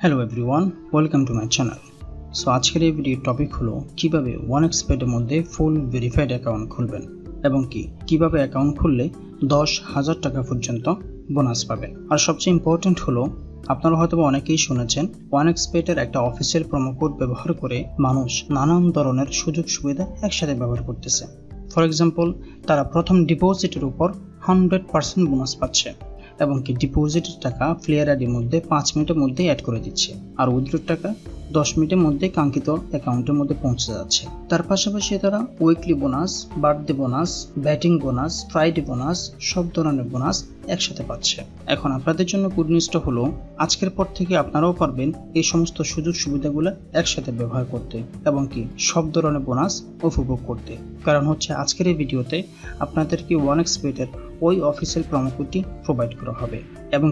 Hello everyone, welcome to my channel. So আজকের এই ভিডিওর টপিক হলো কিভাবে OneXBet এর মধ্যে ফুল ভেরিফাইড অ্যাকাউন্ট খুলবেন এবং কিভাবে অ্যাকাউন্ট খুললে 10,000 টাকা পর্যন্ত বোনাস পাবেন। আর সবচেয়ে ইম্পর্টেন্ট হলো, আপনারা হয়তো অনেকেই শুনেছেন OneXBet এর একটা অফিসিয়াল প্রোমো কোড ব্যবহার করে মানুষ নানান ধরনের সুযোগ সুবিধা একসাথে ব্যবহার করতেছে। ফর এক্সাম্পল, তারা প্রথম ডিপোজিটের উপর 100% বোনাস পাচ্ছে এবং ডিপোজিটের টাকা প্লেয়ার আইডির মধ্যে 5 মিনিটের মধ্যেই অ্যাড করে দিচ্ছে, আর উইথড্রর টাকা 10 মিনিটের মধ্যে কাঙ্ক্ষিত অ্যাকাউন্টের মধ্যে পৌঁছে যাচ্ছে। তার পাশাপাশি তারা weekly bonus, birthday bonus, batting bonus, Friday bonus, সব ধরনের বোনাস একসাথে পাচ্ছে। এখন আপনাদের জন্য গুড নিউজটা হলো, আজকের পর থেকে আপনারাও পারবেন এই সমস্ত সুযোগ সুবিধাগুলো একসাথে ব্যবহার করতে এবং সব ধরনের বোনাস উপভোগ করতে। কারণ হচ্ছে আজকের এই ভিডিওতে আপনাদেরকে OneXBet এর ওই অফিসিয়াল প্রোমো কোডটি প্রোভাইড করা হবে এবং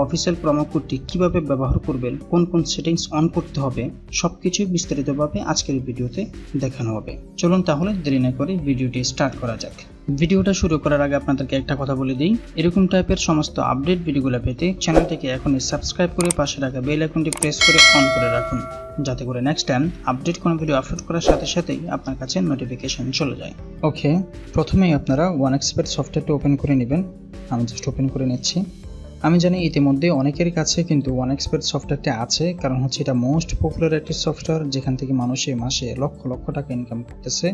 অফিসিয়াল প্রোমো কোডটি কিভাবে ব্যবহার করবেন, কোন কোন সেটিংস অন করতে হবে, সবকিছুই বিস্তারিতভাবে আজকের এই ভিডিওতে দেখানো হবে। চলুন তাহলে দেরি না করে ভিডিওটি স্টার্ট করা যাক। ভিডিওটা শুরু করার আগে আপনাদেরকে একটা কথা বলে দিই, এরকম টাইপের সমস্ত আপডেট ভিডিওগুলো পেতে চ্যানেলটিকে এখনই সাবস্ক্রাইব করে পাশে রাখা বেল আইকনটি প্রেস করে অন করে রাখুন, যাতে করে নেক্সট টাইম আপডেট কোনো ভিডিও আপলোড করার সাথে সাথেই আপনার কাছে নোটিফিকেশন চলে যায়। ওকে, প্রথমেই আপনারা OneXBet সফটওয়্যারটি ওপেন করে নেবেন। আমি জাস্ট ওপেন করে নিচ্ছি। আমি জানি ইতিমধ্যে অনেকের কাছে কিন্তু OneXBet সফটওয়্যারটি আছে, কারণ হচ্ছে এটা মোস্ট পপুলার একটি সফটওয়্যার, যেখান থেকে মানুষ মাসে লক্ষ লক্ষ টাকা ইনকাম করতেছে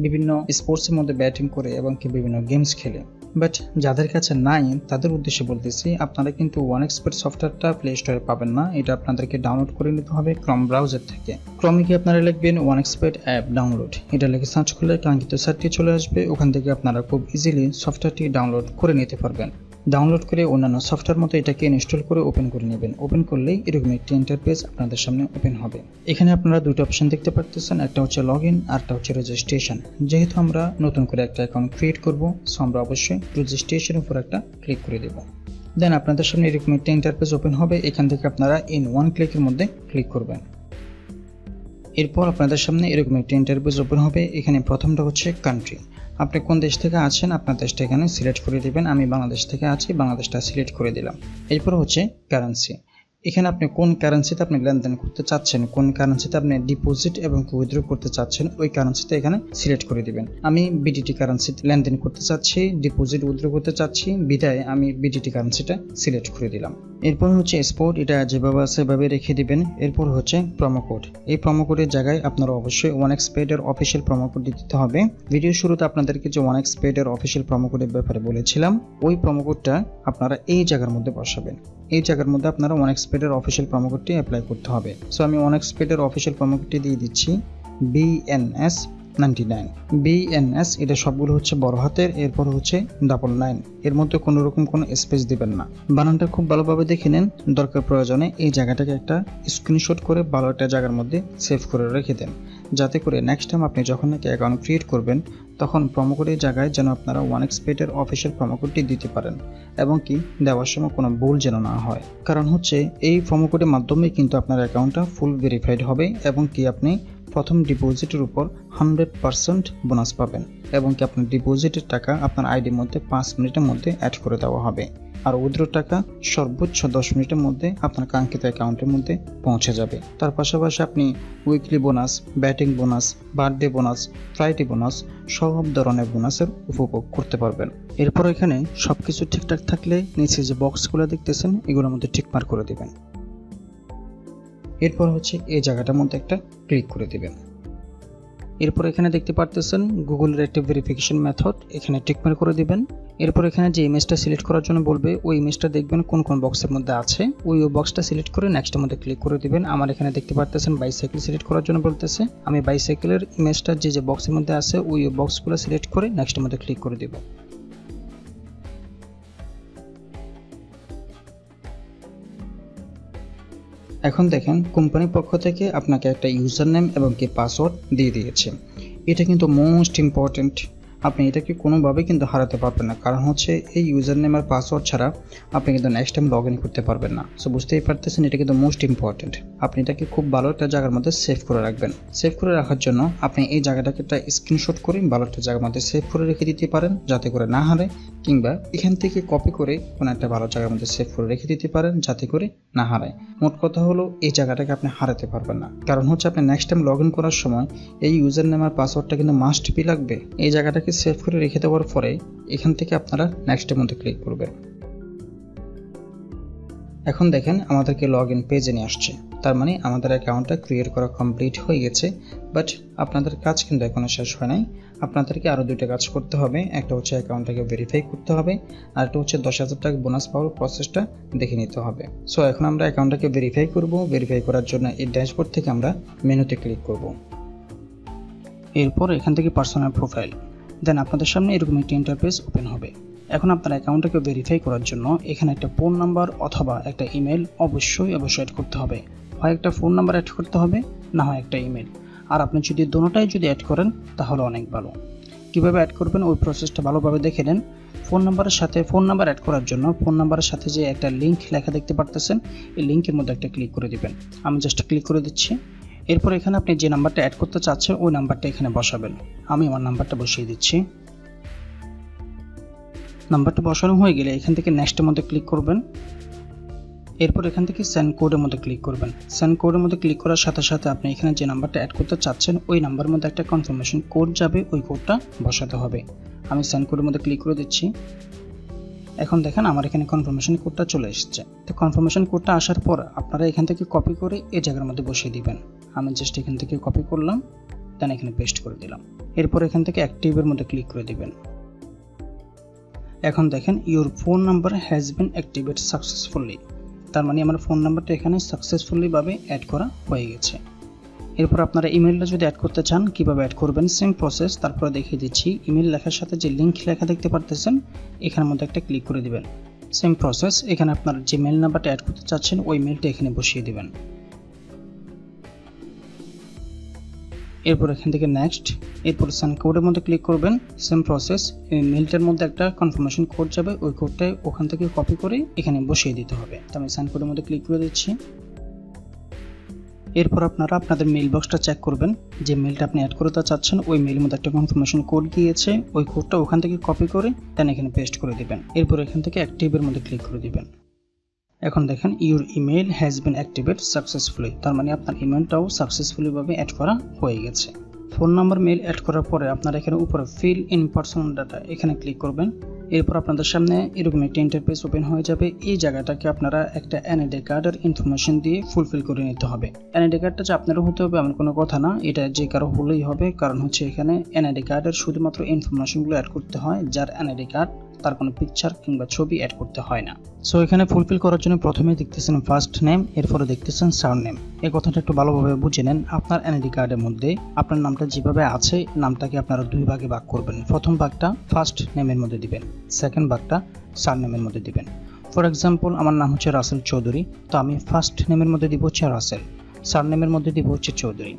বিভিন্ন স্পোর্টসের মধ্যে ব্যাটিং করে এবং বিভিন্ন গেমস খেলে। বাট যাদের কাছে নাই তাদের উদ্দেশ্যে বলতেছি, আপনারা কিন্তু OneXBet সফটওয়্যারটা প্লে স্টোরে পাবেন না। এটা আপনাদেরকে ডাউনলোড করে নিতে হবে ক্রোম ব্রাউজার থেকে। ক্রোমে গিয়ে আপনারা লিখবেন OneXBet অ্যাপ ডাউনলোড, এটা লিখে সার্চ করলে কাঙ্ক্ষিত সাইটটি চলে আসবে। ওখান থেকে আপনারা খুব ইজিলি সফটওয়্যারটি ডাউনলোড করে নিতে পারবেন। ডাউনলোড করে অন্যান্য সফটওয়্যার মতো এটাকে ইনস্টল করে ওপেন করে নেবেন। ওপেন করলেই এরকম একটি ইন্টারফেস আপনাদের সামনে ওপেন হবে। এখানে আপনারা দুটো অপশন দেখতে পাচ্ছেন, একটা হচ্ছে লগ ইন আর একটা হচ্ছে রেজিস্ট্রেশন। যেহেতু আমরা নতুন করে একটা অ্যাকাউন্ট ক্রিয়েট করব, সো আমরা অবশ্যই রেজিস্ট্রেশনের উপর একটা ক্লিক করে দেব। দেন আপনাদের সামনে এরকম একটা ইন্টারফেস ওপেন হবে। এখান থেকে আপনারা ইন ওয়ান ক্লিকের মধ্যে ক্লিক করবেন। এরপর আপনাদের সামনে এরকম একটা ইন্টারফেস ওপেন হবে। এখানে প্রথমটা হচ্ছে কান্ট্রি, আপনি কোন দেশ থেকে আছেন আপনার দেশটা এখানে সিলেক্ট করে দিবেন। আমি বাংলাদেশ থেকে আছি, বাংলাদেশটা সিলেক্ট করে দিলাম। এরপর হচ্ছে কারেন্সি, এখানে আপনি কোন কারেন্সিতে আপনি লেনদেন করতে চাচ্ছেন, কোন কারেন্সিতে আপনি ডিপোজিট এবং উইথড্র করতে চাচ্ছেন, ওই কারেন্সিতে এখানে সিলেক্ট করে দিবেন। আমি বিডিটি কারেন্সিতে লেনদেন করতে চাচ্ছি, ডিপোজিট উইথড্র করতে চাচ্ছি, বিদায় আমি বিডিটি কারেন্সিটা সিলেক্ট করে দিলাম। এরপর হচ্ছে স্পট, এটা যেভাবে আছে সেভাবে রেখে দিবেন। এরপর হচ্ছে প্রোমো কোড, এই প্রোমো কোডের জায়গায় আপনারা অবশ্যই OneXBet এর অফিসিয়াল প্রোমো কোড দিতে হবে। ভিডিও শুরুতে আপনাদেরকে যে OneXBet এর অফিসিয়াল প্রোমো কোডের ব্যাপারে বলেছিলাম, ওই প্রোমো কোডটা আপনারা এই জায়গার মধ্যে বসাবেন। এই জায়গার মধ্যে আপনারা OneXBet এর অফিসিয়াল প্রোমো কোডটি অ্যাপ্লাই করতে হবে। সো আমি OneXBet এর অফিসিয়াল প্রোমো কোডটি দিয়ে দিচ্ছি BNS99। BNS এটা সবগুলো হচ্ছে বড় হাতের, এরপর হচ্ছে 99, এর মধ্যে কোনো রকম কোনো স্পেস দিবেন না। বানানটা খুব ভালোভাবে দেখে নেন, দরকার প্রয়োজনে এই জায়গাটাকে একটা স্ক্রিনশট করে ভালো একটা জায়গার মধ্যে সেভ করে রেখে দেন, যাতে করে নেক্সট টাইম আপনি যখন নাকি অ্যাকাউন্ট ক্রিয়েট করবেন তখন প্রোমো কোডের জায়গায় যেন আপনারা OneXBet এর অফিসিয়াল প্রোমো কোডটি দিতে পারেন এবং দেওয়ার সময় কোনো ভুল যেন না হয়। কারণ হচ্ছে এই প্রোমো কোডের মাধ্যমে কিন্তু আপনার অ্যাকাউন্টটা ফুল ভেরিফাইড হবে এবং আপনি প্রথম ডিপোজিটের উপর 100% বোনাস পাবেন এবং আপনার ডিপোজিটের টাকা আপনার আইডির মধ্যে 5 মিনিটের মধ্যে অ্যাড করে দেওয়া হবে, আর উইথড্রর টাকা সর্বোচ্চ 10 মিনিটের মধ্যে আপনার কাঙ্ক্ষিত অ্যাকাউন্টের মধ্যে পৌঁছে যাবে। তার পাশাপাশি আপনি weekly bonus, batting bonus, birthday bonus, Friday bonus, সব ধরনের বোনাসের উপভোগ করতে পারবেন। এরপর এখানে সবকিছু ঠিকঠাক থাকলে নিচে যে বক্সগুলো দেখতেছেন এগুলোর মধ্যে টিক মার্ক করে দিবেন। এরপর হচ্ছে এই জায়গাটার মধ্যে একটা ক্লিক করে দিবেন। এরপর এখানে দেখতে পারতেছেন গুগলের একটা ভেরিফিকেশন মেথড, এখানে টিকমার্ক করে দিবেন। এরপর এখানে যে ইমেজটা সিলেক্ট করার জন্য বলবে ওই ইমেজটা দেখবেন কোন কোন বক্সের মধ্যে আছে, ওই বক্সটা সিলেক্ট করে নেক্সটের মধ্যে ক্লিক করে দিবেন। আমার এখানে দেখতে পারতেছেন বাইসাইকেল সিলেক্ট করার জন্য বলতেছে, আমি বাইসাইকেলের ইমেজটা যে বক্সের মধ্যে আছে ওই বক্সগুলো সিলেক্ট করে নেক্সটের মধ্যে ক্লিক করে দিব। এখন দেখেন কোম্পানির পক্ষ থেকে আপনাকে একটা ইউজার নেম এবং পাসওয়ার্ড দিয়ে দিয়েছে। এটা কিন্তু মোস্ট ইম্পর্টেন্ট। আপনি এটাকে কোনোভাবেই কিন্তু হারাতে পারবেন না, কারণ হচ্ছে এই ইউজার নেম আর পাসওয়ার্ড ছাড়া আপনি কিন্তু নেক্সট টাইম লগ ইন করতে পারবেন না। সো বুঝতেই পারতেছেন এটা কিন্তু মোস্ট ইম্পর্টেন্ট। আপনি এটাকে খুব ভালো একটা জায়গার মধ্যে সেভ করে রাখবেন। সেভ করে রাখার জন্য আপনি এই জায়গাটাকে একটা স্ক্রিনশট করে ভালো একটা জায়গার মধ্যে সেভ করে রেখে দিতে পারেন যাতে করে না হারে, কিংবা এখান থেকে কপি করে কোনো একটা ভালো জায়গার মধ্যে সেভ করে রেখে দিতে পারেন যাতে করে না হারায়। মোট কথা হলো এই জায়গাটাকে আপনি হারাতে পারবেন না, কারণ হচ্ছে আপনি নেক্সট টাইম লগ ইন করার সময় এই ইউজার নেম আর পাসওয়ার্ডটা কিন্তু মাস্ট বি লাগবে। এই জায়গাটাকে সেভ করে রেখে দেওয়ার পরে এখান থেকে আপনারা নেক্সটের মধ্যে ক্লিক করবেন। এখন দেখেন আমাদেরকে লগ ইন পেজে নিয়ে আসছে, তার মানে আমাদের অ্যাকাউন্টটা ক্রিয়েট করা কমপ্লিট হয়ে গেছে। বাট আপনাদের কাজ কিন্তু এখনো শেষ হয় নাই। আপনাদেরকে আরও দুইটা কাজ করতে হবে। একটা হচ্ছে অ্যাকাউন্টটাকে ভেরিফাই করতে হবে, আর একটা হচ্ছে 10,000 টাকা বোনাস পাওয়ার প্রসেসটা দেখে নিতে হবে। সো এখন আমরা অ্যাকাউন্টটাকে ভেরিফাই করব। ভেরিফাই করার জন্য এই ড্যাশবোর্ড থেকে আমরা মেনুতে ক্লিক করব। এরপর এখান থেকে পার্সোনাল প্রোফাইল, দেন আপনাদের সামনে এরকম একটি ইন্টারফেস ওপেন হবে। এখন আপনার অ্যাকাউন্টটাকে ভেরিফাই করার জন্য এখানে একটা ফোন নাম্বার অথবা একটা ইমেল অবশ্যই অ্যাড করতে হবে। হয় একটা ফোন নাম্বার অ্যাড করতে হবে, না হয় একটা ইমেল। আর আপনি যদি দুটোটাই অ্যাড করেন তাহলে অনেক ভালো। কীভাবে অ্যাড করবেন ওই প্রসেসটা ভালোভাবে দেখে নেন। ফোন নাম্বারের সাথে ফোন নাম্বার অ্যাড করার জন্য ফোন নাম্বারের সাথে যে একটা লিঙ্ক লেখা দেখতে পারতেছেন, এই লিঙ্কের মধ্যে একটা ক্লিক করে দিবেন। আমি জাস্ট ক্লিক করে দিচ্ছি। এরপর এখানে আপনি যে নাম্বারটা অ্যাড করতে চাচ্ছেন ওই নাম্বারটা এখানে বসাবেন। আমি আমার নাম্বারটা বসিয়ে দিচ্ছি। নাম্বারটা বসানো হয়ে গেলে এখান থেকে নেক্সটের মধ্যে ক্লিক করবেন। এরপর এখান থেকে সেন্ড কোডের মধ্যে ক্লিক করবেন। সেন্ড কোডের মধ্যে ক্লিক করার সাথে সাথে আপনি এখানে যে নাম্বারটা অ্যাড করতে চাচ্ছেন ওই নাম্বারের মধ্যে একটা কনফার্মেশন কোড যাবে, ওই কোডটা বসাতে হবে। আমি সেন্ড কোডের মধ্যে ক্লিক করে দিচ্ছি। এখন দেখেন আমার এখানে কনফার্মেশন কোডটা চলে এসেছে। তো কনফার্মেশন কোডটা আসার পর আপনারা এখান থেকে কপি করে এই জায়গার মধ্যে বসিয়ে দিবেন। আমি জাস্ট এখান থেকে কপি করলাম, দেন এখানে পেস্ট করে দিলাম। এরপর এখান থেকে অ্যাক্টিভের মধ্যে ক্লিক করে দিবেন। এখন দেখেন your phone number has been activate successfully, তার মানে আমার ফোন নাম্বারটা এখানে সাকসেসফুলি ভাবে অ্যাড করা হয়ে গেছে। এরপর আপনারা ইমেলটা যদি অ্যাড করতে চান কিভাবে অ্যাড করবেন সেম প্রসেস, তারপরে দেখিয়ে দিচ্ছি। ইমেল লেখার সাথে যে লিঙ্ক লেখা দেখতে পারতেছেন এখানের মধ্যে একটা ক্লিক করে দিবেন। সেম প্রসেস, এখানে আপনার যে মেল নাম্বারটা অ্যাড করতে চাচ্ছেন ওই মেলটা এখানে বসিয়ে দিবেন। এরপর এখান থেকে নেক্সট, এরপর সেন্ড কোডের মধ্যে ক্লিক করবেন। সেম প্রসেস, এই মেলটার মধ্যে একটা কনফার্মেশন কোড যাবে, ওই কোডটা ওখান থেকে কপি করে এখানে বসিয়ে দিতে হবে। তো আমি সেন্ড কোডের মধ্যে ক্লিক করে দিচ্ছি। এরপর আপনারা আপনাদের মেইল বক্সটা চেক করবেন। যে মেলটা আপনি অ্যাড করতে চাচ্ছেন ওই মেলের মধ্যে একটা কনফার্মেশন কোড গিয়েছে, ওই কোডটা ওখান থেকে কপি করে দেন এখানে পেস্ট করে দিবেন। এরপর এখান থেকে অ্যাক্টিভের মধ্যে ক্লিক করে দিবেন। এখন দেখেন your email has been activate successfully, তার মানে আপনার ইমেলটাও সাকসেসফুলি ভাবে অ্যাড করা হয়ে গেছে। ফোন নাম্বার মেল অ্যাড করার পরে আপনারা এখানে উপরে ফিল ইন পার্সোনাল ডাটা এখানে ক্লিক করবেন। এরপর আপনাদের সামনে এরকম একটা ইন্টারফেস ওপেন হয়ে যাবে। এই জায়গাটাকে আপনারা একটা এনআইডি কার্ডের ইনফরমেশন দিয়ে ফুলফিল করে নিতে হবে। এনআইডি কার্ডটা যে আপনারও হতে হবে এমন কোনো কথা না, এটা যে কারো হলেই হবে, কারণ হচ্ছে এখানে এনআইডি কার্ডের শুধুমাত্র ইনফরমেশনগুলো অ্যাড করতে হয় যার এনআইডি কার্ড, তার কোনো পিকচার কিংবা ছবি অ্যাড করতে হয় না। সো এখানে ফুলফিল করার জন্য প্রথমে দেখতেছেন ফার্স্ট নেম, এরপরে দেখতেছেন সার নেম। এই কথাটা একটু ভালোভাবে বুঝে নেন। আপনার এনআইডি কার্ডের মধ্যে আপনার নামটা যেভাবে আছে নামটাকে আপনারা দুই ভাগে ভাগ করবেন। প্রথম ভাগটা ফার্স্ট নেমের মধ্যে দিবেন, সেকেন্ড ভাগটা সার নেমের মধ্যে দিবেন। ফর এক্সাম্পল আমার নাম হচ্ছে রাসেল চৌধুরী, তো আমি ফার্স্ট নেমের মধ্যে দিব হচ্ছে রাসেল, সার নেমের মধ্যে দিব হচ্ছে চৌধুরী।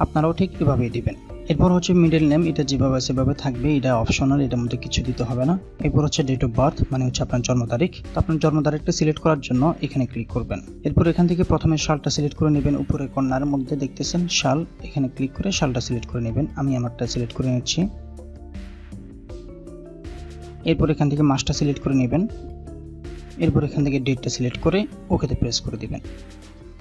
আপনারাও ঠিক এভাবেই দিবেন। এরপর হচ্ছে মিডল নেম, এটা যেভাবে সেভাবে থাকবে, এটা অপশনাল, এটার মধ্যে কিছু দিতে হবে না। এরপর হচ্ছে ডেট অফ বার্থ, মানে হচ্ছে আপনার জন্ম তারিখ। তো আপনার জন্ম তারিখটা সিলেক্ট করার জন্য এখানে ক্লিক করবেন। এরপর এখান থেকে প্রথমে সালটা সিলেক্ট করে নেবেন। উপরে কর্নার মধ্যে দেখতেছেন সাল, এখানে ক্লিক করে সালটা সিলেক্ট করে নেবেন। আমি আমারটা সিলেক্ট করে নিচ্ছি। এরপর এখান থেকে মাসটা সিলেক্ট করে নেবেন। এরপর এখান থেকে ডেটটা সিলেক্ট করে ওকেতে প্রেস করে দিবেন।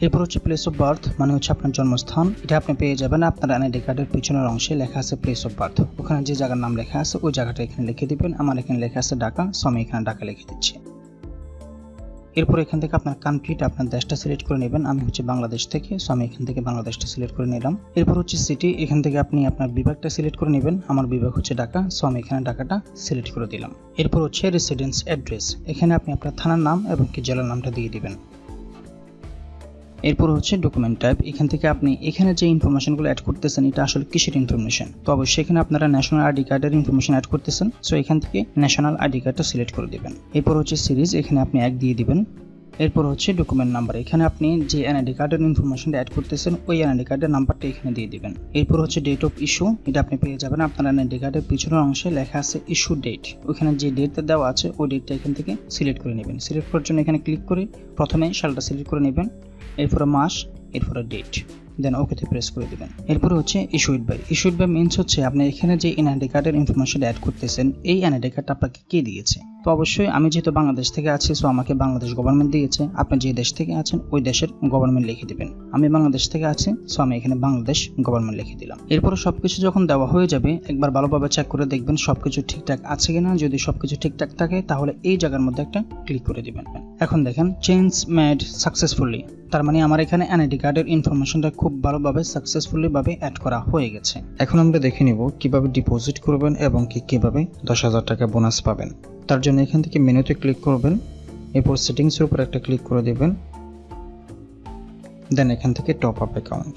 এরপর হচ্ছে প্লেস অফ বার্থ, মানে হচ্ছে আপনার জন্মস্থান। এটা আপনি পেয়ে যাবেন আপনার এনআইডি কার্ডের পিছনের অংশে লেখা আছে প্লেস অফ বার্থ। ওখানে যে জায়গার নাম লেখা আছে ওই জায়গাটা এখানে লিখে দিবেন। আমার এখানে লেখা আছে ঢাকা, সো আমি এখানে ঢাকা লিখে দিচ্ছি। এরপর এখান থেকে আপনার কান্ট্রিটা, আপনার দেশটা সিলেক্ট করে নেবেন। আমি হচ্ছে বাংলাদেশ থেকে, সো আমি এখান থেকে বাংলাদেশটা সিলেক্ট করে নিলাম। এরপর হচ্ছে সিটি, এখান থেকে আপনি আপনার বিভাগটা সিলেক্ট করে নেবেন। আমার বিভাগ হচ্ছে ঢাকা, সো আমি এখানে ঢাকাটা সিলেক্ট করে দিলাম। এরপর হচ্ছে রেসিডেন্স অ্যাড্রেস, এখানে আপনি আপনার থানার নাম এবং কি জেলার নামটা দিয়ে দিবেন। এরপর হচ্ছে ডকুমেন্ট টাইপ, এখান থেকে আপনি এখানে যে ইনফরমেশনগুলো অ্যাড করতেছেন এটা আসলে কিসের ইনফরমেশন, তো অবশ্যই এখানে আপনারা ন্যাশনাল আইডি কার্ডের ইনফরমেশন অ্যাড করতেছেন, সো এখান থেকে ন্যাশনাল আইডি কার্ডটা সিলেক্ট করে দিবেন। এরপর হচ্ছে সিরিজ, এখানে আপনি 1 দিয়ে দিবেন। এরপর হচ্ছে ডকুমেন্ট নাম্বার। এখানে আপনি যে এনআইডি কার্ডের ইনফরমেশনটা অ্যাড করতেছেন ওই এনআইডি কার্ডের নাম্বারটা এখানে দিয়ে দিবেন। এরপর হচ্ছে ডেট অফ ইস্যু, এটা আপনি পেয়ে যাবেন আপনার এনআইডি কার্ডের পিছনের অংশে লেখা আছে ইস্যু ডেট। ওখানে যে ডেটটা দেওয়া আছে ওই ডেটটা এখান থেকে সিলেক্ট করে নেবেন। সিলেক্ট করার জন্য এখানে ক্লিক করে প্রথমে সালটা সিলেক্ট করে নেবেন, এরপরে মাস, এরপরে ডেট, দেন ওকেতে প্রেস করে দিবেন। এরপরে হচ্ছে issued by. Issued by means হচ্ছে আপনি এখানে যে এনআইডি কার্ডের ইনফরমেশন অ্যাড করতেছেন এই এনআইডি কার্ডটা আপনাকে কে দিয়েছে। তো অবশ্যই আমি যেহেতু বাংলাদেশ থেকে আছি সো আমাকে বাংলাদেশ গভর্নমেন্ট দিয়েছে। আপনি যে দেশ থেকে আছেন ওই দেশের গভর্নমেন্ট লিখে দিবেন। আমি বাংলাদেশ থেকে আছি সো আমি এখানে বাংলাদেশ গভর্নমেন্ট লিখে দিলাম। এরপরে সবকিছু যখন দেওয়া হয়ে যাবে একবার ভালোভাবে চেক করে দেখবেন সবকিছু ঠিকঠাক আছে কিনা। যদি সবকিছু ঠিকঠাক থাকে তাহলে এই জায়গার মধ্যে একটা ক্লিক করে দিবেন। এখন দেখেন চেঞ্জ মেড সাকসেসফুলি, তার মানে আমার এখানে এনআইডি কার্ডের ইনফরমেশনটা খুব ভালোভাবে সাকসেসফুলি ভাবে অ্যাড করা হয়ে গেছে। এখন আমরা দেখে নিব কিভাবে ডিপোজিট করবেন এবং কিভাবে 10,000 টাকা বোনাস পাবেন। তার জন্য এখান থেকে মেনুতে ক্লিক করবেন, এরপর সেটিংসের উপর একটা ক্লিক করে দেবেন, দেন এখান থেকে টপ আপ অ্যাকাউন্ট।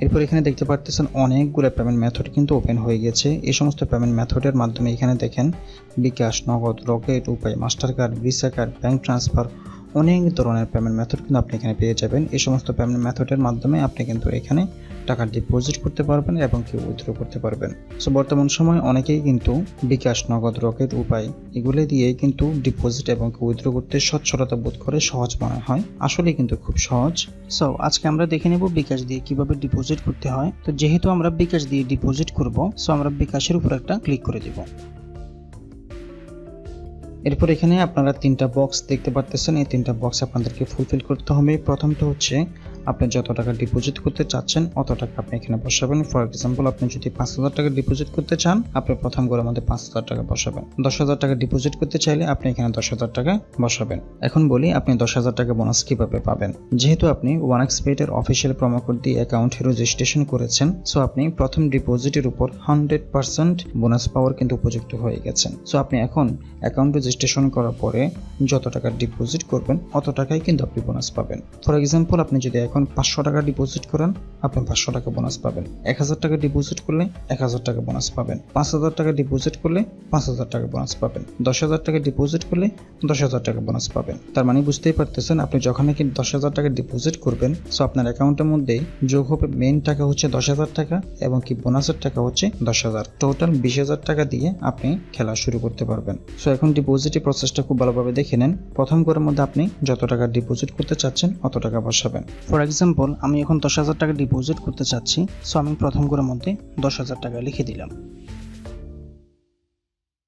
এরপর এখানে দেখতে পারতেছেন অনেকগুলো পেমেন্ট মেথড কিন্তু ওপেন হয়ে গেছে। এই সমস্ত পেমেন্ট মেথডের মাধ্যমে এখানে দেখেন বিকাশ, নগদ, রকেট, উপায়, master card, visa card, bank transfer, অনেক ধরনের পেমেন্ট মেথড কিন্তু আপনি এখানে পেয়ে যাবেন। এই সমস্ত পেমেন্ট মেথডের মাধ্যমে আপনি কিন্তু এখানে টাকা ডিপোজিট করতে পারবেন এবং কি উইথড্র করতে পারবেন। সো বর্তমান সময় অনেকেই কিন্তু বিকাশ, নগদ, রকেট, উপায় এগুলো দিয়ে কিন্তু ডিপোজিট এবং উইথড্র করতে সচ্ছলতা বোধ করে, সহজ মনে হয়। আসলে কিন্তু খুব সহজ। সো আজকে আমরা দেখে নেব বিকাশ দিয়ে কিভাবে ডিপোজিট করতে হয়। তো যেহেতু আমরা বিকাশ দিয়ে ডিপোজিট করব সো আমরা বিকাশের উপর একটা ক্লিক করে দেব। এরপর এখানে আপনারা তিনটা বক্স দেখতে পারতেছেন, এই তিনটা বক্স আপনাদেরকে ফুলফিল করতে হবে। প্রথমটা হচ্ছে আপনি যত টাকা ডিপোজিট করতে চাচ্ছেন অত টাকা আপনি এখানে বসাবেন। ফর এক্সাম্পল আপনি যদি 5,000 টাকা ডিপোজিট করতে চান আপনি প্রথম ঘরের মধ্যে 5,000 টাকা বসাবেন। 10,000 টাকা ডিপোজিট করতে চাইলে আপনি এখানে 10,000 টাকা বসাবেন। এখন বলি আপনি 10,000 টাকা বোনাস কিভাবে পাবেন। যেহেতু আপনি OneXBet এর অফিসিয়াল প্রোমো কোড দিয়ে অ্যাকাউন্ট রেজিস্ট্রেশন করেছেন সো আপনি প্রথম ডিপোজিটের উপর 100% বোনাস পাওয়ার কিন্তু উপযুক্ত হয়ে গেছেন। সো আপনি এখন অ্যাকাউন্ট রেজিস্ট্রেশন করার পরে যত টাকা ডিপোজিট করবেন অত টাকাই কিন্তু আপনি বোনাস পাবেন। ফর এক্সাম্পল আপনি যদি এখন 500 টাকা ডিপোজিট করেন আপনি 500 টাকা বোনাস পাবেন। 1000 টাকা ডিপোজিট করলে 1000 টাকা বোনাস পাবেন। 5000 টাকা ডিপোজিট করলে 5000 টাকা বোনাস পাবেন। 10,000 টাকা ডিপোজিট করলে 10,000 টাকা বোনাস পাবেন। তার মানে বুঝতেই পারতেছেন আপনি যখন নাকি 10,000 টাকা ডিপোজিট করবেন সো আপনার অ্যাকাউন্টের মধ্যে যোগ হবে মেইন টাকা হচ্ছে 10,000 টাকা এবং কি বোনাসের টাকা হচ্ছে 10,000, টোটাল 20,000 টাকা দিয়ে আপনি খেলা শুরু করতে পারবেন। সো এখন ডিপোজিটের প্রসেসটা খুব ভালোভাবে দেখে নেন। প্রথম ঘরের মধ্যে আপনি যত টাকা ডিপোজিট করতে চাচ্ছেন অত টাকা বসাবেন। ফর এক্সাম্পল আমি এখন 10,000 টাকা ডিপোজিট করতে চাচ্ছি সো আমি প্রথম ঘরের মধ্যে 10,000 টাকা লিখে দিলাম।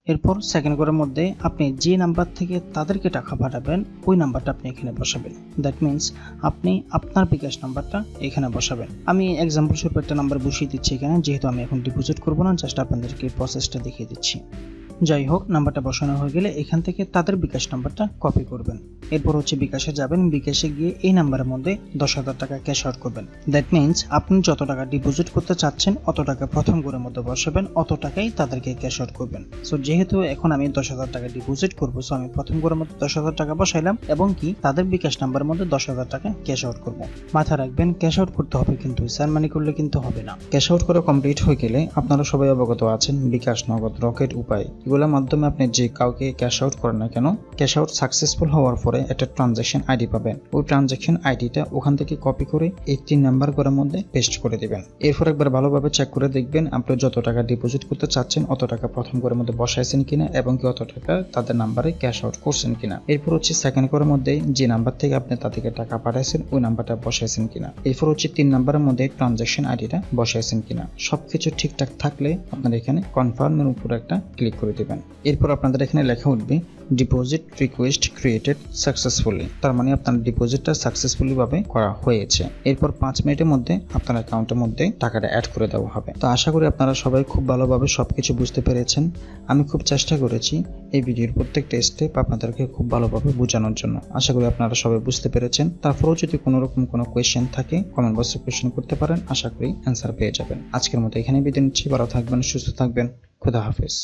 এরপর সেকেন্ড ঘরের মধ্যে আপনি যে নাম্বার থেকে তাদেরকে টাকা পাঠাবেন ওই নাম্বারটা আপনি এখানে বসাবেন। দ্যাট মিনস আপনি আপনার বিকাশ নাম্বারটা এখানে বসাবেন। আমি এক্সাম্পল স্বরূপ একটা নাম্বার বসিয়ে দিচ্ছি এখানে, যেহেতু আমি এখন ডিপোজিট করবো না, জাস্ট আপনাদেরকে প্রসেসটা দেখিয়ে দিচ্ছি। যাই হোক, নাম্বারটা বসানো হয়ে গেলে এখান থেকে তাদের বিকাশ নাম্বারটা কপি করবেন। এরপর হচ্ছে বিকাশে যাবেন, বিকাশে গিয়ে এই নাম্বারের মধ্যে 10,000 টাকা ক্যাশ আউট করবেন। দ্যাট মিনস আপনি যত টাকা ডিপোজিট করতে চাচ্ছেন অত টাকা প্রথম ঘরের মধ্যে বসাবেন, অত টাকাই তাদেরকে ক্যাশ আউট করবেন। সো যেহেতু এখন আমি 10,000 টাকা ডিপোজিট করবো সো আমি প্রথম ঘরের মধ্যে 10,000 টাকা বসাইলাম এবং কি তাদের বিকাশ নাম্বারের মধ্যে 10,000 টাকা ক্যাশ আউট করবো। মাথায় রাখবেন ক্যাশ আউট করতে হবে কিন্তু স্যার মানি করলে কিন্তু হবে না। ক্যাশ আউট করা কমপ্লিট হয়ে গেলে আপনারা সবাই অবগত আছেন বিকাশ, নগদ, রকেট, উপায় এগুলোর মাধ্যমে আপনি যে কাউকে ক্যাশ আউট করেন না কেন, ক্যাশ আউট সাকসেসফুল হওয়ার পরে একটা ট্রানজাকশন আইডি পাবেন। ওই ট্রানজাকশন আইডিটা ওখান থেকে কপি করে এই 3 নাম্বার ঘরের মধ্যে পেস্ট করে দিবেন। এরপর একবার ভালোভাবে চেক করে দেখবেন আপনি যত টাকা ডিপোজিট করতে চাচ্ছেন অত টাকা প্রথম ঘরের মধ্যে বসাইছেন কিনা এবং কি অত টাকা তাদের নাম্বারে ক্যাশ আউট করছেন কিনা। এরপর হচ্ছে সেকেন্ড ঘরের মধ্যে যে নাম্বার থেকে আপনি তাদেরকে টাকা পাঠাইছেন ওই নাম্বারটা বসাইছেন কিনা। এরপর হচ্ছে 3 নাম্বারের মধ্যে ট্রানজাকশন আইডিটা বসাইছেন কিনা। সবকিছু ঠিকঠাক থাকলে আপনারা এখানে কনফার্মের উপর একটা ক্লিক করে দিবেন। এরপর আপনাদের এখানে লেখা উঠবে ডিপোজিট রিকোয়েস্ট ক্রিয়েটেড সাকসেসফুলি, তার মানে আপনার ডিপোজিটটা সাকসেসফুলি ভাবে করা হয়েছে। এরপর 5 মিনিটের মধ্যে আপনার অ্যাকাউন্টের মধ্যে টাকাটা অ্যাড করে দেওয়া হবে। তো আশা করি আপনারা সবাই খুব ভালোভাবে সবকিছু বুঝতে পেরেছেন। আমি খুব চেষ্টা করেছি এই ভিডিওর প্রত্যেকটা স্টেপ আপনাদেরকে খুব ভালোভাবে বোঝানোর জন্য। আশা করি আপনারা সবাই বুঝতে পেরেছেন। তারপরেও যদি কোনো রকম কোনো কোয়েশ্চেন থাকে কমেন্ট বক্সে কোয়েশ্চেন করতে পারেন, আশা করি অ্যান্সার পেয়ে যাবেন। আজকের মতো এখানে বিদায় নিচ্ছি। ভালো থাকবেন, সুস্থ থাকবেন, খুদা হাফেজ।